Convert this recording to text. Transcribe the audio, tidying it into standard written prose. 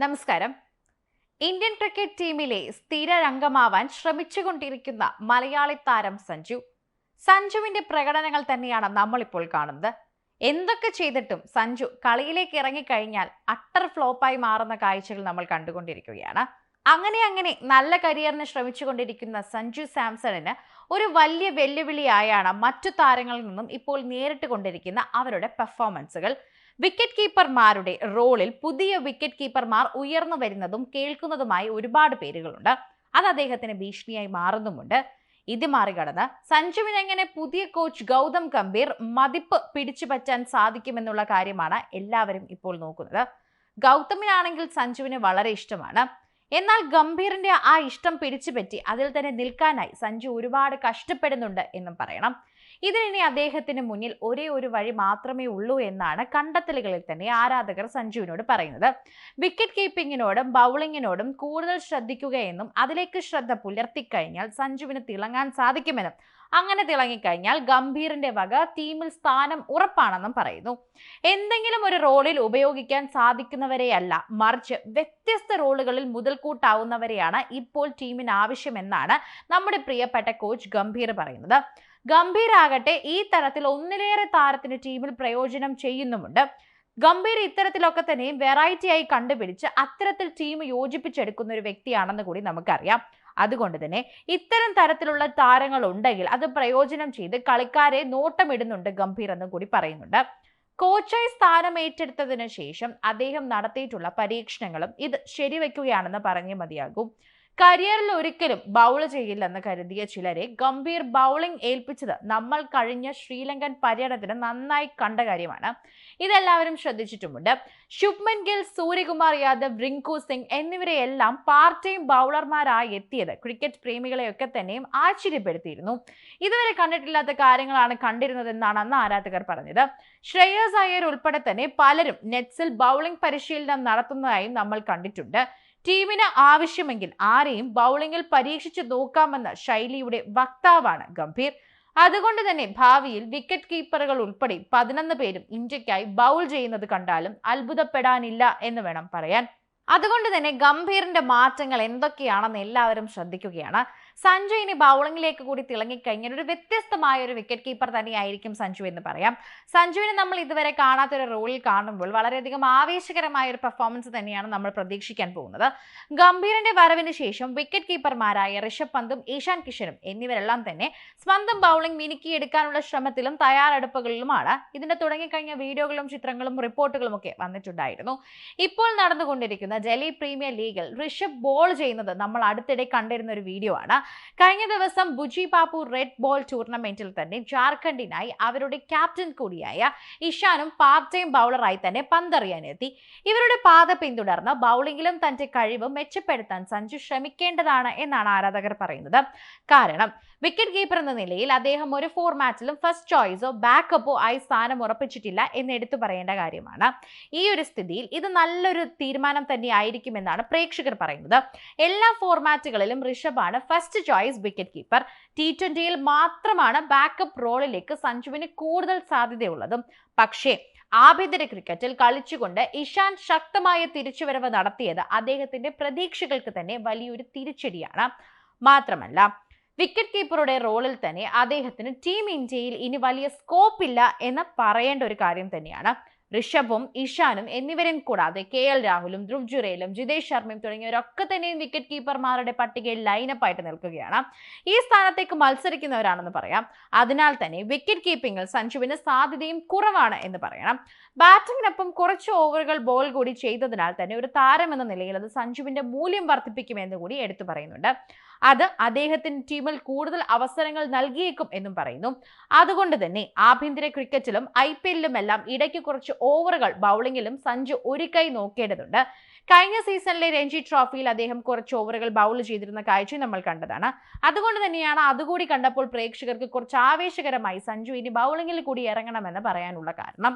നമസ്കാരം. Indian cricket ടീമിലെ സ്ഥിരരംഗമാവാൻ ശ്രമിച്ചുകൊണ്ടിരിക്കുന്ന മലയാളി താരം സഞ്ജുവിന്റെ പ്രകടനങ്ങൾ തന്നെയാണ് നമ്മളിപ്പോൾ കാണുന്നത്. എന്തൊക്കെ ചെയ്തിട്ടും സഞ്ജു കളിയിലേക്ക് ഇറങ്ങിക്കഴിഞ്ഞാൽ അട്ടർ ഫ്ലോപ്പായി മാറുന്ന കാഴ്ചകൾ നമ്മൾ കണ്ടുകൊണ്ടിരിക്കുകയാണ്. അങ്ങനെ നല്ല കരിയറിന് ശ്രമിച്ചുകൊണ്ടിരിക്കുന്ന സഞ്ജു സാംസണിന് ഒരു വലിയ വെല്ലുവിളിയായാണ് മറ്റു താരങ്ങളിൽ നിന്നും ഇപ്പോൾ നേരിട്ട് കൊണ്ടിരിക്കുന്ന അവരുടെ പെർഫോമൻസുകൾ. വിക്കറ്റ് കീപ്പർമാരുടെ റോളിൽ പുതിയ വിക്കറ്റ് കീപ്പർമാർ ഉയർന്നു വരുന്നതും കേൾക്കുന്നതുമായി ഒരുപാട് പേരുകളുണ്ട്. അത് അദ്ദേഹത്തിന് ഭീഷണിയായി മാറുന്നുമുണ്ട്. ഇത് മറികടന്ന് സഞ്ജുവിന് എങ്ങനെ പുതിയ കോച്ച് ഗൗതം ഗംഭീർ മതിപ്പ് പിടിച്ചുപറ്റാൻ സാധിക്കുമെന്നുള്ള കാര്യമാണ് എല്ലാവരും ഇപ്പോൾ നോക്കുന്നത്. ഗൗതമിനാണെങ്കിൽ സഞ്ജുവിന് വളരെ ഇഷ്ടമാണ്. എന്നാൽ ഗംഭീറിന്റെ ആ ഇഷ്ടം പിടിച്ചുപറ്റി അതിൽ തന്നെ നിൽക്കാനായി സഞ്ജു ഒരുപാട് കഷ്ടപ്പെടുന്നുണ്ട് എന്നും പറയണം. ഇതിനി അദ്ദേഹത്തിന് മുന്നിൽ ഒരേ ഒരു വഴി മാത്രമേ ഉള്ളൂ എന്നാണ് കണ്ടെത്തലുകളിൽ തന്നെ ആരാധകർ സഞ്ജുവിനോട് പറയുന്നത്. വിക്കറ്റ് കീപ്പിങ്ങിനോടും ബൗളിങ്ങിനോടും കൂടുതൽ ശ്രദ്ധിക്കുകയെന്നും അതിലേക്ക് ശ്രദ്ധ പുലർത്തിക്കഴിഞ്ഞാൽ സഞ്ജുവിന് തിളങ്ങാൻ സാധിക്കുമെന്നും അങ്ങനെ തിളങ്ങിക്കഴിഞ്ഞാൽ ഗംഭീറിന്റെ വക ടീമിൽ സ്ഥാനം ഉറപ്പാണെന്നും പറയുന്നു. എന്തെങ്കിലും ഒരു റോളിൽ ഉപയോഗിക്കാൻ സാധിക്കുന്നവരെയല്ല, മറിച്ച് വ്യത്യസ്ത റോളുകളിൽ മുതൽക്കൂട്ടാവുന്നവരെയാണ് ഇപ്പോൾ ടീമിന് ആവശ്യമെന്നാണ് നമ്മുടെ പ്രിയപ്പെട്ട കോച്ച് ഗംഭീർ പറയുന്നത്. ഗംഭീർ ആകട്ടെ ഈ തരത്തിൽ ഒന്നിലേറെ താരത്തിന് ടീമിൽ പ്രയോജനം ചെയ്യുന്നുമുണ്ട്. ഗംഭീർ ഇത്തരത്തിലൊക്കെ തന്നെയും വെറൈറ്റി ആയി കണ്ടുപിടിച്ച് അത്തരത്തിൽ ടീം യോജിപ്പിച്ചെടുക്കുന്ന ഒരു വ്യക്തിയാണെന്ന് കൂടി നമുക്കറിയാം. അതുകൊണ്ട് തന്നെ ഇത്തരം തരത്തിലുള്ള താരങ്ങൾ ഉണ്ടെങ്കിൽ അത് പ്രയോജനം ചെയ്ത് കളിക്കാരെ നോട്ടമിടുന്നുണ്ട് ഗംഭീർ എന്ന് കൂടി പറയുന്നുണ്ട്. കോച്ചായി സ്ഥാനം ഏറ്റെടുത്തതിനു ശേഷം അദ്ദേഹം നടത്തിയിട്ടുള്ള പരീക്ഷണങ്ങളും ഇത് ശരിവെക്കുകയാണെന്ന് പറഞ്ഞേ മതിയാകും. കരിയറിൽ ഒരിക്കലും ബൗൾ ചെയ്യില്ലെന്ന് കരുതിയ ചിലരെ ഗംഭീർ ബൗളിംഗ് ഏൽപ്പിച്ചത് നമ്മൾ കഴിഞ്ഞ ശ്രീലങ്കൻ പര്യടനത്തിന് നന്നായി കണ്ട കാര്യമാണ്. ഇതെല്ലാവരും ശ്രദ്ധിച്ചിട്ടുമുണ്ട്. ശുഭ്മൻ ഗിൽ, സൂര്യകുമാർ യാദവ്, റിങ്കു സിംഗ് എന്നിവരെയെല്ലാം പാർട്ട് ടൈം ബൗളർമാരായി എത്തിയത് ക്രിക്കറ്റ് പ്രേമികളെയൊക്കെ തന്നെയും ആശ്ചര്യപ്പെടുത്തിയിരുന്നു. ഇതുവരെ കണ്ടിട്ടില്ലാത്ത കാര്യങ്ങളാണ് കണ്ടിരുന്നതെന്നാണ് അന്ന് ആരാധകർ പറഞ്ഞത്. ശ്രേയസ് അയ്യർ ഉൾപ്പെടെ തന്നെ പലരും നെറ്റ്സിൽ ബൗളിംഗ് പരിശീലനം നടത്തുന്നതായും നമ്മൾ കണ്ടിട്ടുണ്ട്. ടീമിന് ആവശ്യമെങ്കിൽ ആരെയും ബൗളിംഗിൽ പരീക്ഷിച്ചു നോക്കാമെന്ന ശൈലിയുടെ വക്താവാണ് ഗംഭീർ. അതുകൊണ്ട് തന്നെ ഭാവിയിൽ വിക്കറ്റ് കീപ്പറുകൾ ഉൾപ്പെടെ 11 പേരും ഇന്ത്യക്കായി ബൗൾ ചെയ്യുന്നത് കണ്ടാലും അത്ഭുതപ്പെടാനില്ല എന്ന് വേണം പറയാൻ. അതുകൊണ്ട് തന്നെ ഗംഭീറിന്റെ മാറ്റങ്ങൾ എന്തൊക്കെയാണെന്ന് എല്ലാവരും ശ്രദ്ധിക്കുകയാണ്. സഞ്ജു ഇനി ബൗളിംഗിലേക്ക് കൂടി തിളങ്ങിക്കഴിഞ്ഞാൽ ഒരു വ്യത്യസ്തമായ ഒരു വിക്കറ്റ് കീപ്പർ തന്നെയായിരിക്കും സഞ്ജു എന്ന് പറയാം. സഞ്ജുവിനെ നമ്മൾ ഇതുവരെ കാണാത്തൊരു റോളിൽ കാണുമ്പോൾ വളരെയധികം ആവേശകരമായ ഒരു പെർഫോമൻസ് തന്നെയാണ് നമ്മൾ പ്രതീക്ഷിക്കാൻ പോകുന്നത്. ഗംഭീറിന്റെ വരവിന് ശേഷം വിക്കറ്റ് കീപ്പർമാരായ ഋഷഭ് പന്തും ഇഷാൻ കിഷനും എന്നിവരെല്ലാം തന്നെ സ്വന്തം ബൗളിംഗ് മിനുക്കിയെടുക്കാനുള്ള ശ്രമത്തിലും തയ്യാറെടുപ്പുകളിലുമാണ്. ഇതിന്റെ തുടങ്ങിക്കഴിഞ്ഞ വീഡിയോകളും ചിത്രങ്ങളും റിപ്പോർട്ടുകളും ഒക്കെ വന്നിട്ടുണ്ടായിരുന്നു. ഇപ്പോൾ നടന്നുകൊണ്ടിരിക്കുന്ന ഡൽഹി പ്രീമിയർ ലീഗിൽ ഋഷഭ് ബോൾ ചെയ്യുന്നത് നമ്മൾ അടുത്തിടെ കണ്ടിരുന്ന ഒരു വീഡിയോ ആണ്. കഴിഞ്ഞ ദിവസം ബുജി ബാപ്പു റെഡ് ബോൾ ടൂർണമെന്റിൽ തന്നെ ജാർഖണ്ഡിനായി അവരുടെ ക്യാപ്റ്റൻ കൂടിയായ ഇഷാനും പാർട്ട് ടൈം ബൗളറായി തന്നെ പന്തെറിയാനെത്തി. ഇവരുടെ പാത പിന്തുടർന്ന് ബൗളിംഗിലും തന്റെ കഴിവ് മെച്ചപ്പെടുത്താൻ സഞ്ജു ശ്രമിക്കേണ്ടതാണ് എന്നാണ് ആരാധകർ പറയുന്നത്. കാരണം വിക്കറ്റ് കീപ്പർ എന്ന നിലയിൽ അദ്ദേഹം ഒരു ഫോർമാറ്റിലും ഫസ്റ്റ് ചോയ്സോ ബാക്കപ്പോ ആയി സ്ഥാനം ഉറപ്പിച്ചിട്ടില്ല എന്ന് എടുത്തു പറയേണ്ട കാര്യമാണ്. ഈ ഒരു സ്ഥിതിയിൽ ഇത് നല്ലൊരു തീരുമാനം തന്നെ ആയിരിക്കുമെന്നാണ് പ്രേക്ഷകർ പറയുന്നത്. എല്ലാ ഫോർമാറ്റുകളിലും ഋഷഭാണ് ഫസ്റ്റ് ചോയ്സ് വിക്കറ്റ് കീപ്പർ. T20യിൽ മാത്രമാണ് ബാക്കപ്പ് റോളിലേക്ക് സഞ്ജുവിന് കൂടുതൽ സാധ്യതയുള്ളതും. പക്ഷേ ആഭ്യന്തര ക്രിക്കറ്റിൽ കളിച്ചുകൊണ്ട് ഇഷാൻ ശക്തമായ തിരിച്ചുവരവ് നടത്തിയത് അദ്ദേഹത്തിന്റെ പ്രതീക്ഷകൾക്ക് തന്നെ വലിയൊരു തിരിച്ചടിയാണ്. മാത്രമല്ല വിക്കറ്റ് കീപ്പറുടെ റോളിൽ തന്നെ അദ്ദേഹത്തിന് ടീം ഇന്ത്യയിൽ ഇനി വലിയ സ്കോപ്പ് ഇല്ല എന്ന് പറയേണ്ട ഒരു കാര്യം തന്നെയാണ്. ഋഷഭും ഇഷാനും എന്നിവരെയും കൂടാതെ KL രാഹുലും ധ്രുവ് ജുറേലും ജിതേഷ് ശർമ്മയും തുടങ്ങിയവരൊക്കെ തന്നെയും വിക്കറ്റ് കീപ്പർമാരുടെ പട്ടികയിൽ ലൈനപ്പ് ആയിട്ട് നിൽക്കുകയാണ്. ഈ സ്ഥാനത്തേക്ക് മത്സരിക്കുന്നവരാണെന്ന് പറയാം. അതിനാൽ തന്നെ വിക്കറ്റ് കീപ്പിംഗിൽ സഞ്ജുവിന് സാധ്യതയും കുറവാണ് എന്ന് പറയണം. ബാറ്റിംഗിനൊപ്പം കുറച്ച് ഓവറുകൾ ബോൾ കൂടി ചെയ്തതിനാൽ തന്നെ ഒരു താരം എന്ന നിലയിൽ അത് സഞ്ജുവിന്റെ മൂല്യം വർദ്ധിപ്പിക്കുമെന്ന് കൂടി എടുത്തു പറയുന്നുണ്ട്. അത് അദ്ദേഹത്തിന് ടീമിൽ കൂടുതൽ അവസരങ്ങൾ നൽകിയേക്കും എന്നും പറയുന്നു. അതുകൊണ്ട് തന്നെ ആഭ്യന്തര ക്രിക്കറ്റിലും IPLലും എല്ലാം ഇടയ്ക്ക് കുറച്ച് ഓവറുകൾ ബൗളിംഗിലും സഞ്ജു ഒരു കൈ നോക്കേണ്ടതുണ്ട്. കഴിഞ്ഞ സീസണിലെ രഞ്ജി ട്രോഫിയിൽ അദ്ദേഹം കുറച്ച് ഓവറുകൾ ബൗൾ ചെയ്തിരുന്ന കാഴ്ച നമ്മൾ കണ്ടതാണ്. അതുകൊണ്ട് തന്നെയാണ് അതുകൂടി കണ്ടപ്പോൾ പ്രേക്ഷകർക്ക് കുറച്ച് ആവേശകരമായി സഞ്ജു ഇനി ബൗളിംഗിൽ കൂടി ഇറങ്ങണമെന്ന് പറയാനുള്ള കാരണം.